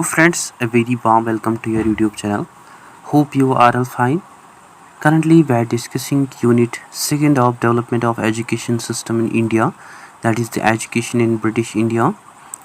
So friends, a very warm welcome to your YouTube channel. Hope you are all fine. Currently we are discussing unit 2nd of development of education system in India, that is the education in British India.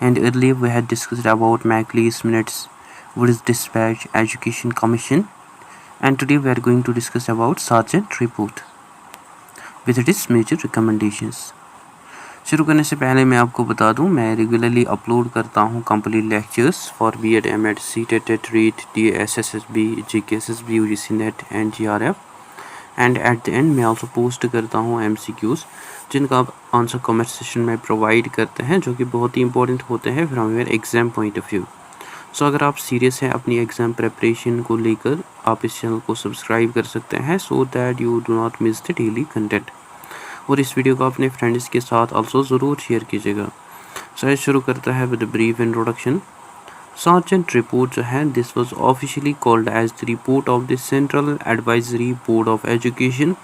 And earlier we had discussed about Macleish Minutes, Wood's Dispatch, Education Commission. And today we are going to discuss about Sargent Report with its major recommendations. शुरू करने से पहले मैं आपको बता दूं, मैं regularly upload करता हूं complete lectures for BEd, MEd, CTET, TET, REET, DS, SSB, GK, SSB, UGC NET and JRF. And at the end मैं आल्सो पोस्ट करता हूं एमसीक्यूज, जिनका आप आंसर कमेंट सेक्शन में प्रोवाइड करते हैं, जो कि बहुत ही इंपॉर्टेंट होते हैं from your exam point of view. So अगर आप सीरियस हैं अपनी एग्जाम प्रिपरेशन को लेकर, आप इस चैनल को सब्सक्राइब कर सकते हैं so that you do not miss the daily content. और इस वीडियो को अपने फ्रेंड्स के साथ आल्सो ज़रूर शेयर कीजिएगा. सो शुरू करता है with brief introduction. Sargent report जो है, this was officially called as the report of the central advisory board of education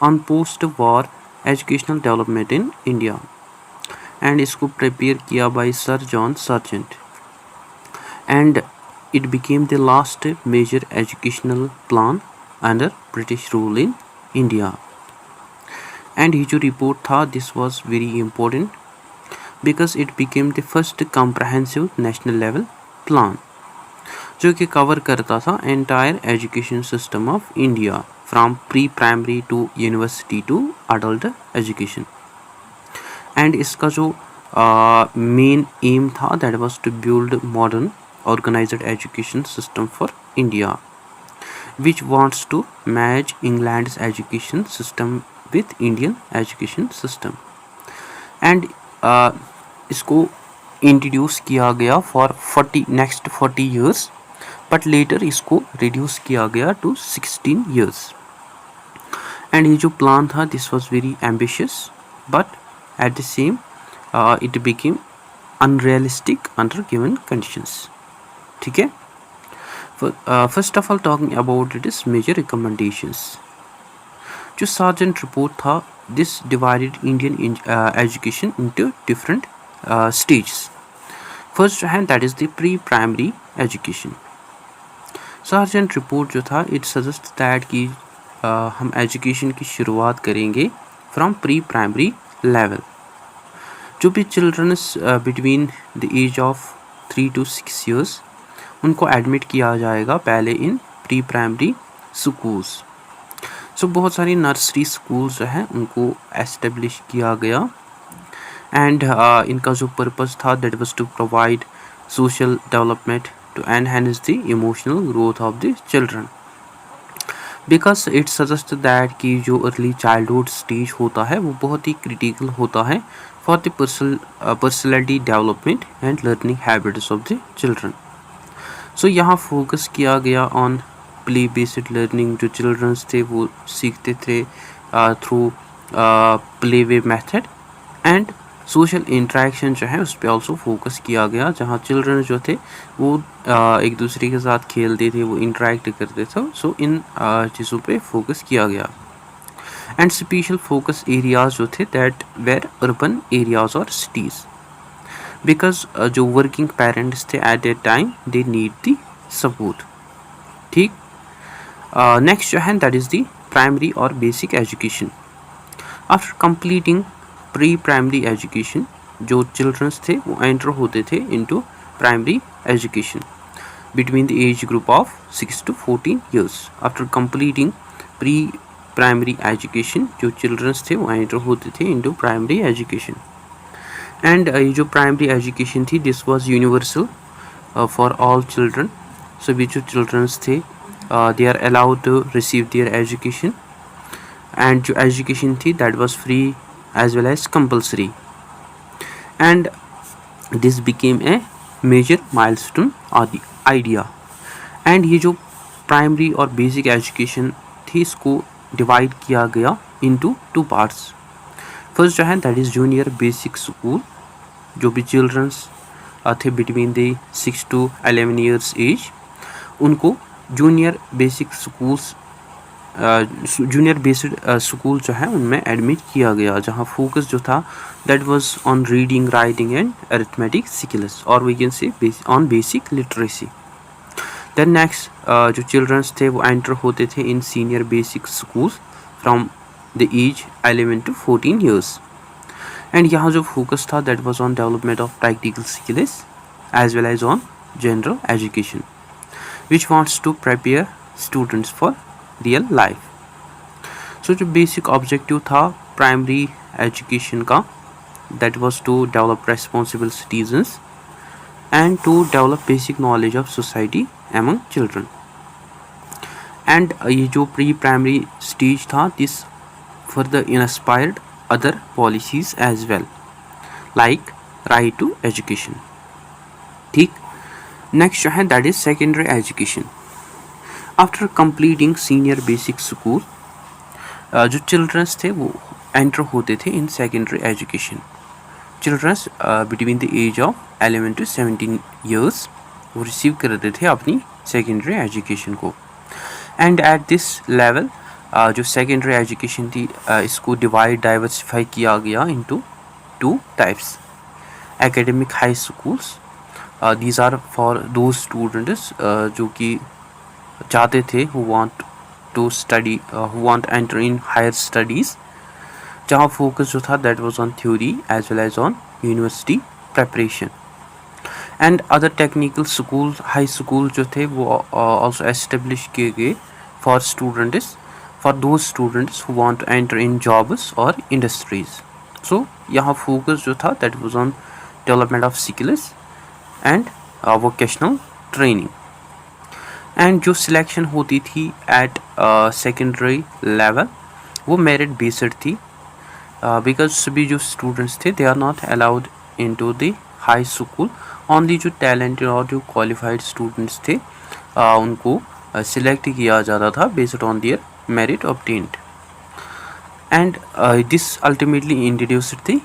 on post war educational development in India. And इसको प्रिपेयर किया by sir John Sargent. And it became the last major educational plan under British rule in India. And ये जो report था, this was very important because it became the first comprehensive national level plan, जो कि cover करता था entire education system of India from pre primary to university to adult education. And इसका जो main aim था, that was to build modern organised education system for India which wants to match England's education system with Indian education system. And इसको introduce किया गया for next 40 years, but later इसको reduce किया गया to 16 years. And ये जो plan था, this was very ambitious, but at the same it became unrealistic under given conditions. ठीक है. First of all talking about it is major recommendations. जो Sargent report था, this divided Indian education into different stages. First जो है, that is the pre primary education. Sargent report जो था, it suggest that कि हम एजुकेशन की शुरुआत करेंगे फ्रॉम प्री प्राइमरी लेवल. जो भी childrens between the age of 3 to 6 years, उनको एडमिट किया जाएगा पहले in pre primary schools. So बहुत सारी नर्सरी स्कूल्स जो हैं उनको एस्टेब्लिश किया गया. एंड इनका जो पर्पस था, that was to provide social development to enhance the emotional growth of the children. Because it suggest that कि जो अर्ली चाइल्डहुड स्टेज होता है वो बहुत ही क्रिटिकल होता है for the personality development and learning habits of the children. So यहाँ focus किया गया ऑन प्ले बेस्ड लर्निंग. जो चिल्ड्रंस थे वो सीखते थे through play way method. And social interaction जो है उस पर ऑल्सो फोकस किया गया, जहाँ चिल्ड्रन जो थे वो एक दूसरे के साथ खेलते थे, वो इंटरेक्ट करते थे. सो इन चीज़ों पे फोकस किया गया. एंड स्पेशल फोकस एरियाज जो थे, दैट वेर अर्बन एरियाज और सिटीज़, बिकॉज जो वर्किंग पेरेंट्स थे at that time, they need the support. ठीक. नेक्स्ट जो है, दैट इज़ दी प्राइमरी और basic education. After completing pre primary education, जो चिल्ड्रंस थे वो एंटर होते थे into primary education between the age group of 6 to 14 years. After completing pre primary education, जो चिल्ड्रंस थे वो एंटर होते थे इनटू प्राइमरी एजुकेशन. एंड ये जो प्राइमरी एजुकेशन थी, this was universal for all children. सभी जो चिल्ड्रंस थे, they are allowed to receive their education. And जो education थी, that was free as well as compulsory. And this became a major milestone or the idea. And ये जो primary और basic education थी, इसको divide किया गया into 2 parts. First जो है, that is junior basic school. जो भी childrens थे between the 6 to 11 years age, उनको junior basic schools junior based school जो है उनमें एडमिट किया गया, जहाँ फोकस जो था that was on reading, writing and arithmetic skills, और we can say on basic literacy. Then next जो चिल्ड्रंस थे वो एंटर होते थे in senior basic schools from the age 11 to 14 years. And यहाँ जो फोकस था that was on development of practical skills as well as on general education which wants to prepare students for real life. So जो basic objective था primary education का that was to develop responsible citizens and to develop basic knowledge of society among children. And ये जो pre primary stage था this further inspired other policies as well like right to education। ठीक, next जो है that is secondary education. After completing senior basic school जो childrens थे वो enter होते थे in secondary education. Childrens between the age of 11 to 17 years वो receive करते थे अपनी सेकेंडरी एजुकेशन को। एंड एट दिस लेवल जो सेकेंडरी एजुकेशन थी इसको डाइवर्सिफाई किया गया into 2 types. Academic high schools, these are for those students जो कि चाहते थे who want to study, who want enter in higher studies, जहाँ फोकस जो था that was on theory as well as on university preparation. And other technical school, high school जो थे वो ऑल्सो एस्टेब्लिश किए गए for students, for those students who want to enter in jobs और industries. So यहाँ focus जो था that was on development of skills and vocational training. And जो सिलेक्शन होती थी एट सेकेंडरी लेवल वो मेरिट बेस्ड थी, बिकॉज सभी जो स्टूडेंट्स थे they are not allowed into the high school. Only जो टैलेंटेड और जो क्वालिफाइड स्टूडेंट्स थे उनको सिलेक्ट किया जाता था based on their merit obtained. And this ultimately introduced the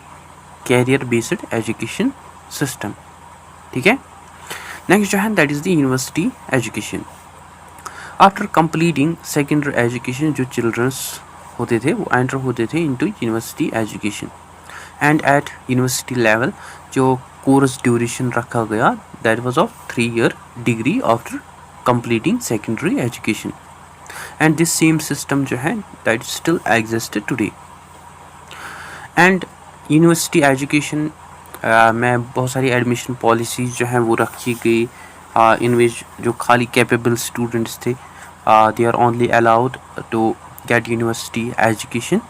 career based education system. ठीक है, नेक्स्ट जो है that is the university education. After completing secondary education जो चिल्ड्रंस होते थे वो एंटर होते थे into university education. And at university level जो कोर्स ड्यूरेशन रखा गया that was of 3 year degree after completing secondary education. And this same system जो है that still existed today. And university education में बहुत सारी एडमिशन पॉलिसीज़ जो हैं वो रखी गई, इन विच जो खाली कैपेबल स्टूडेंट्स थे they are only allowed to get university education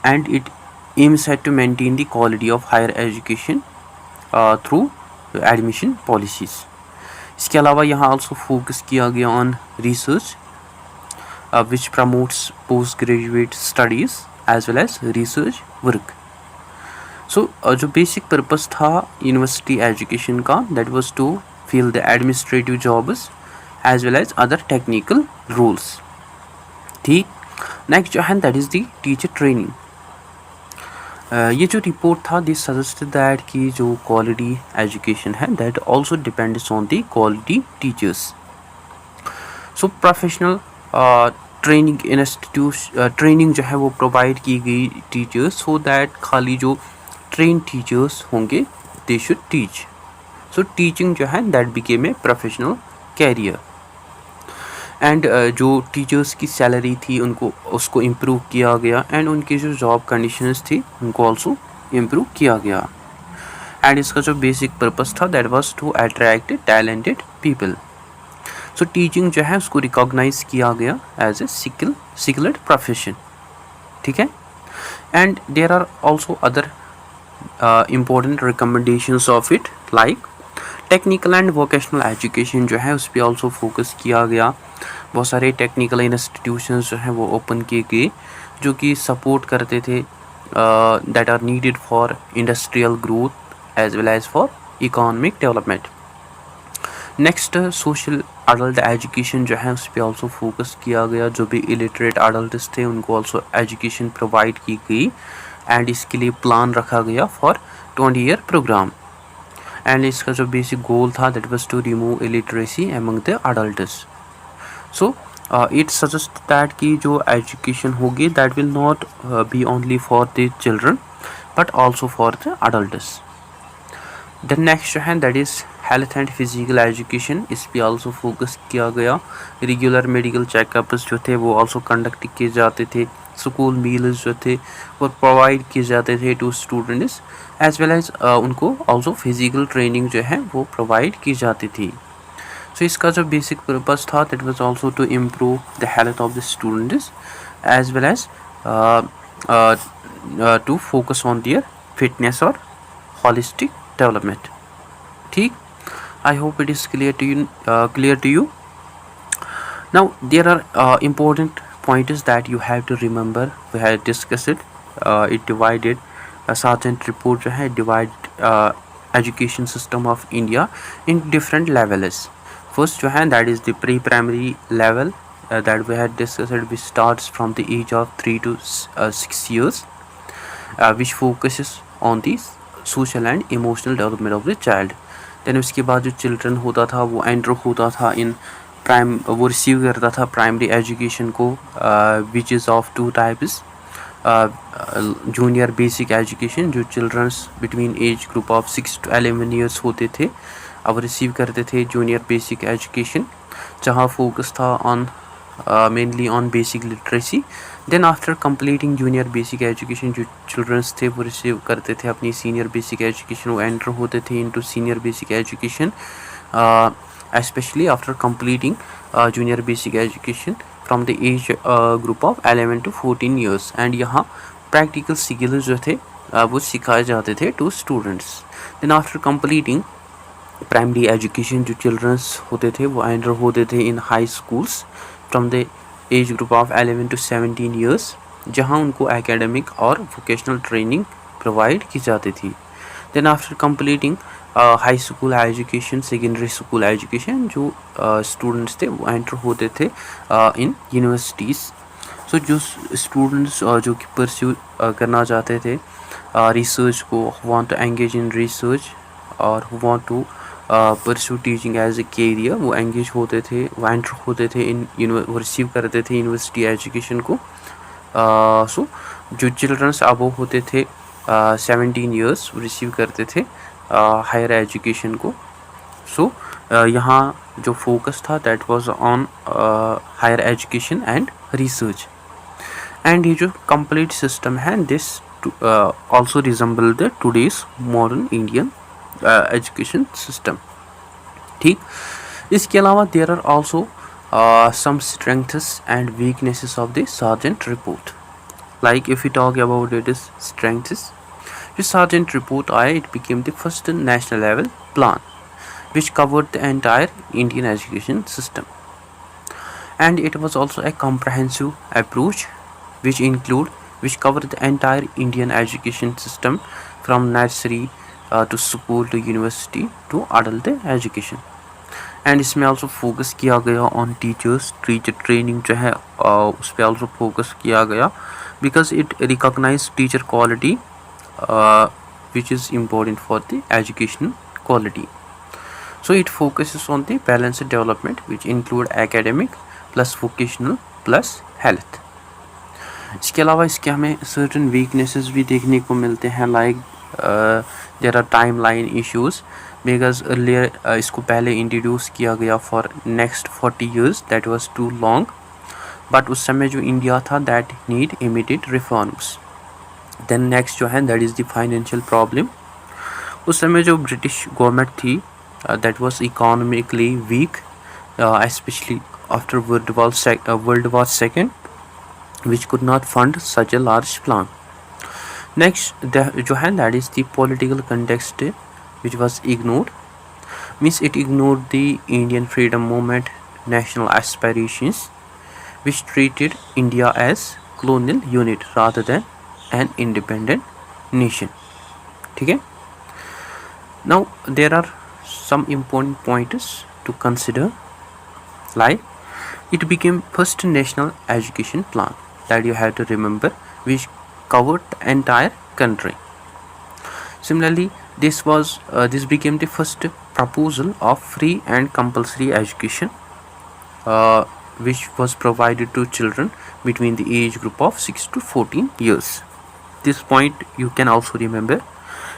and it aims at to maintain the quality of higher education through admission policies। इसके अलावा यहाँ also focus किया गया on research which promotes post graduate studies as well as research work। so जो basic purpose था university education का that was to fill the administrative jobs as well as other technical roles। ठीक, next जो है that is the teacher training. ये जो report था this suggested that कि जो क्वालिटी एजुकेशन है that also depends on the quality teachers. So professional training training जो है वो प्रोवाइड की गई टीचर्स सो दैट खाली जो ट्रेन टीचर्स होंगे they should teach. So teaching जो है that became a professional career. And जो टीचर्स की सैलरी थी उनको उसको इम्प्रूव किया गया एंड उनकी जो जॉब कंडीशंस थी उनको ऑल्सो इम्प्रूव किया गया। एंड इसका जो बेसिक पर्पस था that was to attract talented people. So teaching जो है उसको रिकॉग्नाइज किया गया एज ए स्किल्ड प्रोफेशन। ठीक है, and there are also other important recommendations of it like technical and vocational education जो है उस पर ऑल्सो फोकस किया गया। बहुत सारे टेक्निकल इंस्टीट्यूशंस जो हैं वो ओपन किए गए जो कि सपोर्ट करते थे that are needed for industrial growth as well as for economic development. Next social adult education जो है उस पर ऑल्सो फोकस किया गया। जो भी इलिटरेट अडल्ट्स थे उनको ऑल्सो एजुकेशन प्रोवाइड की गई एंड इसके लिए प्लान रखा गया फॉर 20 ईयर प्रोग्राम। एंड इसका जो बेसिक गोल था that was to remove illiteracy among the adults. So It suggests that कि जो education होगी that will not be only for the children but also for the adults. The next जो है that is health and physical education, इस पे also focus किया गया. Regular medical checkups जो थे वो also conduct किए जाते थे. School meals जो थे वो provide किए जाते थे to students as well as उनको also physical training जो है वो provide की जाती थी. So इसका जो basic purpose था that was also to improve the health of the students as well as to focus on their fitness or holistic development. ठीक, I hope it is clear to you. Now there are important pointers that you have to remember. We have discussed it. It divided Sargent report जो है divide education system of India in different levels. First जो है that is the pre-primary level that we had discussed, which starts from the age of 3 to 6 years, which focuses on the social and emotional development of the child. Then उसके बाद जो children होता था वो enter होता था in prime, वो receive करता था primary education को, which is of two types. Junior basic education जो children's between age group of 6 to 11 years होते थे, अब रिसीव करते थे जूनियर बेसिक एजुकेशन, जहाँ फोकस था on mainly on basic literacy. Then after completing junior basic education जो childrens थे वो रिसीव करते थे अपनी सीनियर बेसिक एजुकेशन, वो एंटर होते थे into senior basic education, especially after completing junior basic education from the age group of 11 to 14 years. And यहाँ practical skills जो थे वो सिखाए जाते थे to students. Then after completing primary education जो चिल्ड्रंस होते थे वो एंटर होते थे इन high schools from the age group of 11 to 17 years, जहां उनको एकेडमिक और वोकेशनल ट्रेनिंग प्रोवाइड की जाती थी. Then after completing high school education, secondary school education, जो स्टूडेंट्स थे वो एंटर होते थे इन यूनिवर्सिटीज़. सो जो स्टूडेंट्स जो कि परस्यू करना चाहते थे रिसर्च को, want to engage in research और want to pursue teaching as a career, वो एंगेज होते थे, वो एंटर होते थे इन रिसीव करते थे यूनिवर्सिटी एजुकेशन को. सो जो चिल्ड्रंस अब होते थे 17 ईयर्स रिसीव करते थे हायर एजुकेशन को. सो यहाँ जो फोकस था that was on higher education and research. And ये जो कंप्लीट सिस्टम है this also resemble the today's modern Indian education system. ठीक, इसके अलावा there are also some strengths and weaknesses of the Sargent report. Like if you talk about it is strengths, जो Sargent report आया it became the first national level plan which covered the entire Indian education system, and it was also a comprehensive approach which covered the entire Indian education system from nursery to school to university to adult education. And इसमें also focus किया गया on teacher training जो है उस पर also focus किया गया because it recognized teacher quality which is important for the educational quality. So it focuses on the balanced development which include academic plus vocational plus health. इसके अलावा इसके हमें certain weaknesses भी देखने को मिलते हैं, like there are timeline issues because earlier इसको पहले introduce किया गया for next 40 years, that was too long. but उस समय जो इंडिया था that need immediate reforms. then next जो है that is the financial problem. उस समय जो ब्रिटिश गवर्नमेंट थी that was economically weak, especially after World War II, which could not fund such a large plan. Next जो है that is the political context which was ignored, means it ignored the Indian freedom movement, national aspirations, which treated India as colonial unit rather than an independent nation. ठीक है. Now there are some important pointers to consider, like it became first national education plan that you have to remember, which covered the entire country. Similarly, this became the first proposal of free and compulsory education which was provided to children between the age group of 6 to 14 years. This point you can also remember,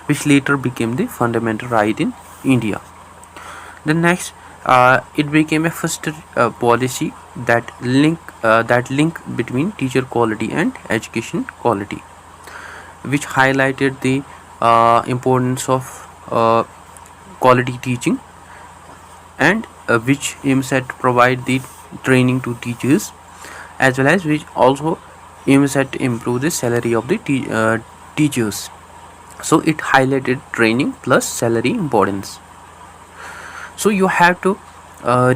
which later became the fundamental right in India. The next, it became a first policy that link between teacher quality and education quality, which highlighted the importance of quality teaching, and which aims at provide the training to teachers, as well as which also aims at improve the salary of the teachers. So it highlighted training plus salary importance. So you have to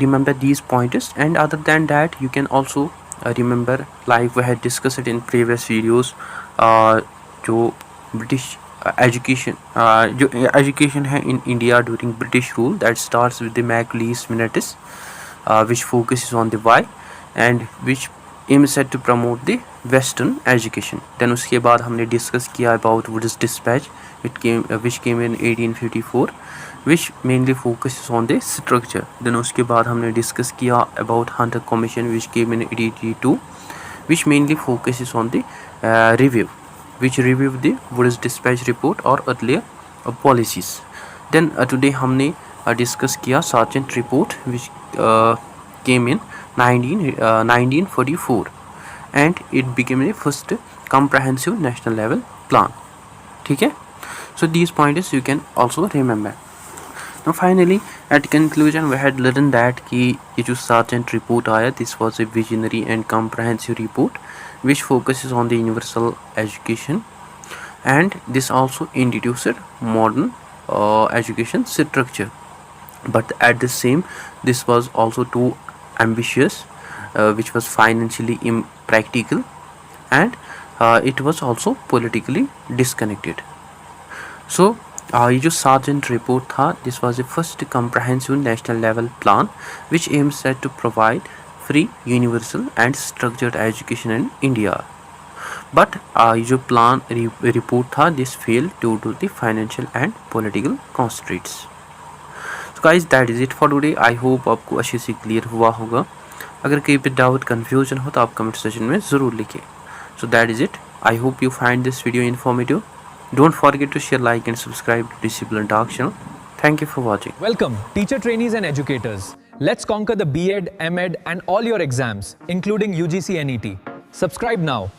remember these pointers, and other than that you can also remember, like we had discussed it in previous videos, जो British education है in India during British rule, that starts with the Macleese Minutes, which focuses on the why and which aims at to promote the Western education. Then उसके बाद हमने discuss किया about Wood's Dispatch, which came in 1854, which mainly focuses on the structure. Then उसके बाद हमने discuss किया about Hunter Commission, which came in 1882, which mainly focuses on the review, which reviewed the Wood's Dispatch report or earlier policies. Then today हमने discuss किया Sargent report, which came in 1944, and it became the first comprehensive national level plan. ठीक है? So these pointers you can also remember. Now finally, at conclusion, we had learned that कि ये जो Sargent report आया, this was a visionary and comprehensive report which focuses on the universal education, and this also introduced modern education structure. But at the same, this was also too ambitious, which was financially impractical, and it was also politically disconnected. So ये जो Sargent report था, this was the first comprehensive national level plan which aims at to provide free, universal and structured education in India. But ये जो plan report था, this failed due to the financial and political constraints. So guys, that is it for today. I hope आपको अच्छे से clear हुआ होगा. अगर कहीं पे डाउट कन्फ्यूजन हो तो आप कमेंट सेक्शन में ज़रूर लिखें. So that is it. I hope you find this video informative. Don't forget to share, like and subscribe to Discipline Talk channel. Thank you for watching. Welcome, teacher trainees and educators. Let's conquer the B.Ed, M.Ed and all your exams, including UGC NET. Subscribe now.